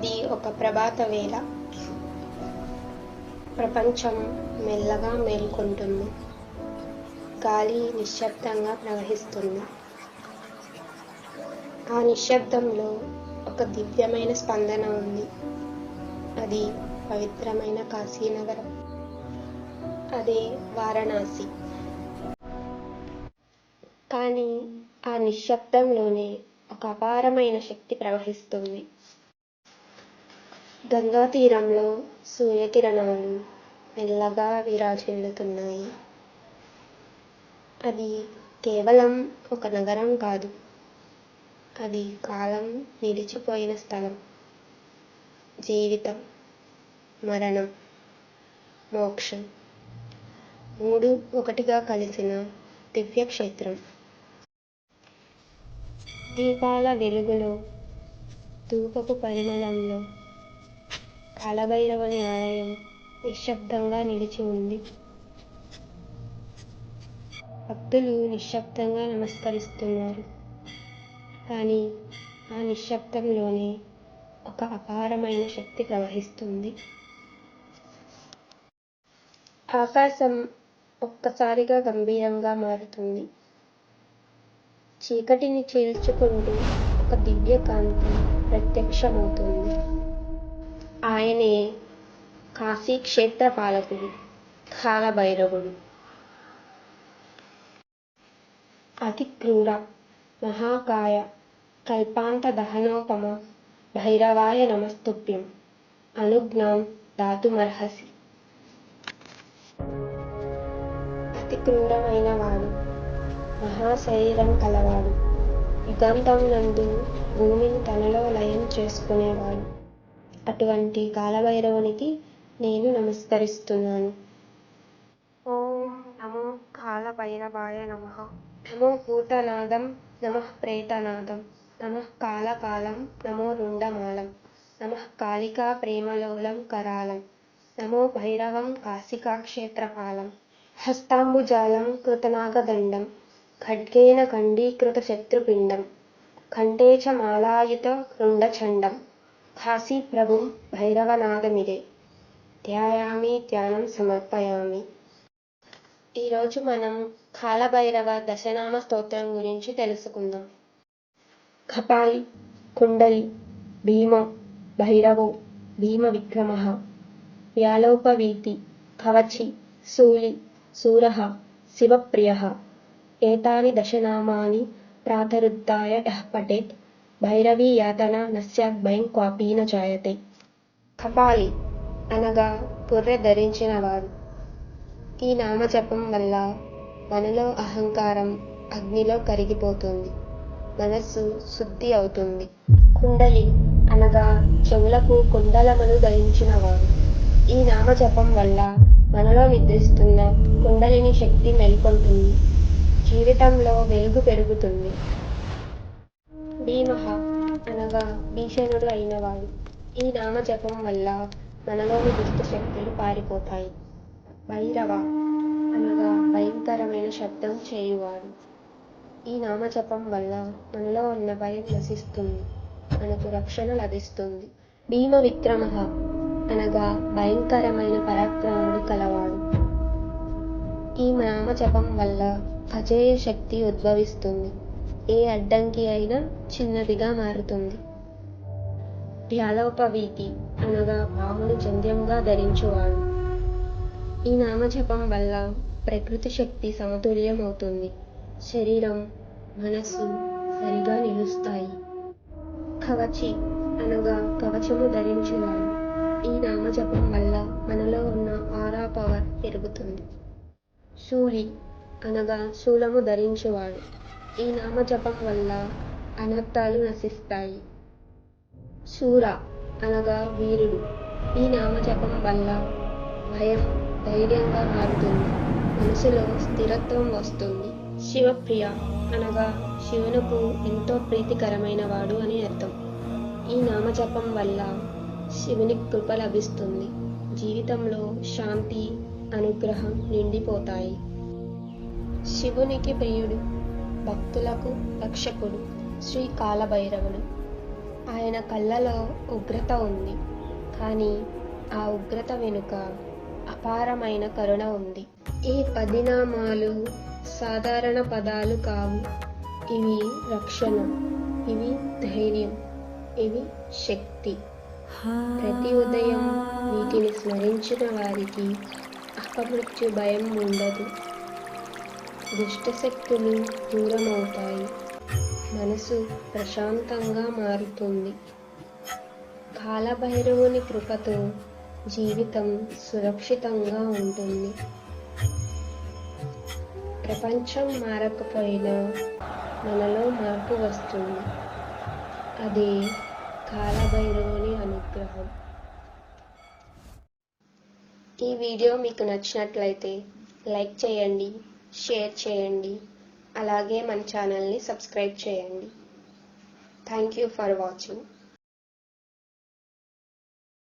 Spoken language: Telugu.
అది ఒక ప్రభాత వేళ. ప్రపంచం మెల్లగా మేల్కొంటుంది. గాలి నిశ్శబ్దంగా ప్రవహిస్తుంది. ఆ నిశ్శబ్దంలో ఒక దివ్యమైన స్పందన ఉంది. అది పవిత్రమైన కాశీనగరం. అదే వారణాసి. కానీ ఆ నిశ్శబ్దంలోనే ఒక అపారమైన శక్తి ప్రవహిస్తుంది. గంగా తీరంలో సూర్యకిరణాలు మెల్లగా విరాజిల్లుతున్నాయి. అది కేవలం ఒక నగరం కాదు, అది కాలం నిలిచిపోయిన స్థలం. జీవితం, మరణం, మోక్షం మూడు ఒకటిగా కలిసిన దివ్యక్షేత్రం. దీపాల వెలుగులో, ధూపపు పరిమళంలో కాలభైరవుని ఆలయం నిశ్శబ్దంగా నిలిచి ఉంది. భక్తులు నిశ్శబ్దంగా నమస్కరిస్తున్నారు. కానీ ఆ నిశ్శబ్దంలోనే ఒక అపారమైన శక్తి ప్రవహిస్తుంది. ఆకాశం ఒక్కసారిగా గంభీరంగా మారుతుంది. చీకటిని చీల్చుకుంటూ ఒక దివ్య కాంతి ప్రత్యక్షమవుతుంది. ఆయనే కాశీ క్షేత్ర పాలకుడు, కాలభైరవుడు. అతి క్రూర, మహాకాయ, కల్పాంత దహనోపమ భైరవాయ నమస్తుభ్యం అనుజ్ఞాం దాతుమర్హసి. అతి క్రూరమైన వాడు, మహాశరీరం కలవాడు, యుగాంతం నందు భూమిని తనలో లయం చేసుకునేవాడు. అటువంటి కాలభైరవునికి నేను నమస్కరిస్తున్నాను. ఓం నమో కాలభైరవాయ నమః. నమో భూతనాదం నమః ప్రేతనాదం నమః కాలకాలం నమో రుండమాలం నమః కాళికా ప్రేమలోలం కరాళం నమో భైరవం కాశికాక్షేత్రపాలం హస్తాంబుజాలం కృతనాగదండం ఖడ్గేన ఖండీకృత శత్రుపిండం కంఠే చ మాలాయుత రుండచండం కాశీ ప్రభుం భైరవనాథమిదే ధ్యాయామి ధ్యానం సమర్పయామి. ఈరోజు మనం కాలభైరవ దశనామ స్తోత్రం గురించి తెలుసుకుందాం. కపాలి, కుండలి, భీమ, భైరవో, భీమ విక్రమః, వ్యాలోపవీతి, కవచి, శూలి, శూరః, శివప్రియః. ఏతాని దశనామాని ప్రాతరుద్ధాయ యః పఠేత్ భైరవీ యాతన న స్యాత్ భయం క్వాపి న జాయతే. కపాలి అనగా పుర్రె ధరించినవాడు. ఈ నామజపం వల్ల మనలో అహంకారం అగ్నిలో కరిగిపోతుంది, మనస్సు శుద్ధి అవుతుంది. కుండలి అనగా చెవులకు కుండలములు ధరించినవాడు. ఈ నామజపం వల్ల మనలో నిద్రిస్తున్న కుండలిని శక్తి మేల్కొంటుంది, జీవితంలో వెలుగు పెరుగుతుంది. భీమః అనగా భీషణుడు అయినవాడు. ఈ నామజపం వల్ల మనలోని దుష్ట శక్తులు పారిపోతాయి. భైరవ అనగా భయంకరమైన శబ్దం చేయువాడు. ఈ నామజపం వల్ల మనలో ఉన్న భయం నశిస్తుంది, మనకు రక్షణ లభిస్తుంది. భీమ విక్రమః అనగా భయంకరమైన పరాక్రమములు కలవాడు. ఈ నామజపం వల్ల అజేయ శక్తి ఉద్భవిస్తుంది, ఏ అడ్డంకి అయినా చిన్నదిగా మారుతుంది. వ్యాలోపవీతి అనగా పామును జంధ్యంగా ధరించువాడు. ఈ నామజపం వల్ల ప్రకృతి శక్తి సమతుల్యమవుతుంది, శరీరం, మనస్సు సరిగా నిలుస్తాయి. కవచి అనగా కవచము ధరించువాడు. ఈ నామజపం వల్ల మనలో ఉన్న ఆరా పవర్ పెరుగుతుంది. శూలి అనగా శూలము ధరించువాడు. ఈ నామజపం వల్ల అనర్థాలు నశిస్తాయి. శూర అనగా వీరుడు. ఈ నామజపం వల్ల భయం ధైర్యంగా మారుతుంది, మనసులో స్థిరత్వం వస్తుంది. శివప్రియ అనగా శివునకు ఎంతో ప్రీతికరమైన వాడు అని అర్థం. ఈ నామజపం వల్ల శివుని కృప లభిస్తుంది, జీవితంలో శాంతి, అనుగ్రహం నిండిపోతాయి. శివునికి ప్రియుడు, భక్తులకు రక్షకుడు శ్రీ కాలభైరవుడు. ఆయన కళ్ళలో ఉగ్రత ఉంది, కానీ ఆ ఉగ్రత వెనుక అపారమైన కరుణ ఉంది. ఈ 10 నామాలు సాధారణ పదాలు కావు. ఇవి రక్షణ, ఇవి ధైర్యం, ఇవి శక్తి. ప్రతి ఉదయం వీటిని స్మరించిన వారికి అపమృత్యు భయం ఉండదు. దుష్టశక్తులు దూరమవుతాయి. మనసు ప్రశాంతంగా మారుతుంది. కాలభైరవుని కృపతో జీవితం సురక్షితంగా ఉంటుంది. ప్రపంచం మారకపోయినా మనలో మార్పు వస్తుంది. అదే కాలభైరవుని అనుగ్రహం. ఈ వీడియో మీకు నచ్చినట్లయితే లైక్ చేయండి, షేర్ చేయండి, అలాగే మన ఛానల్ని సబ్స్క్రైబ్ చేయండి. Thank you for watching.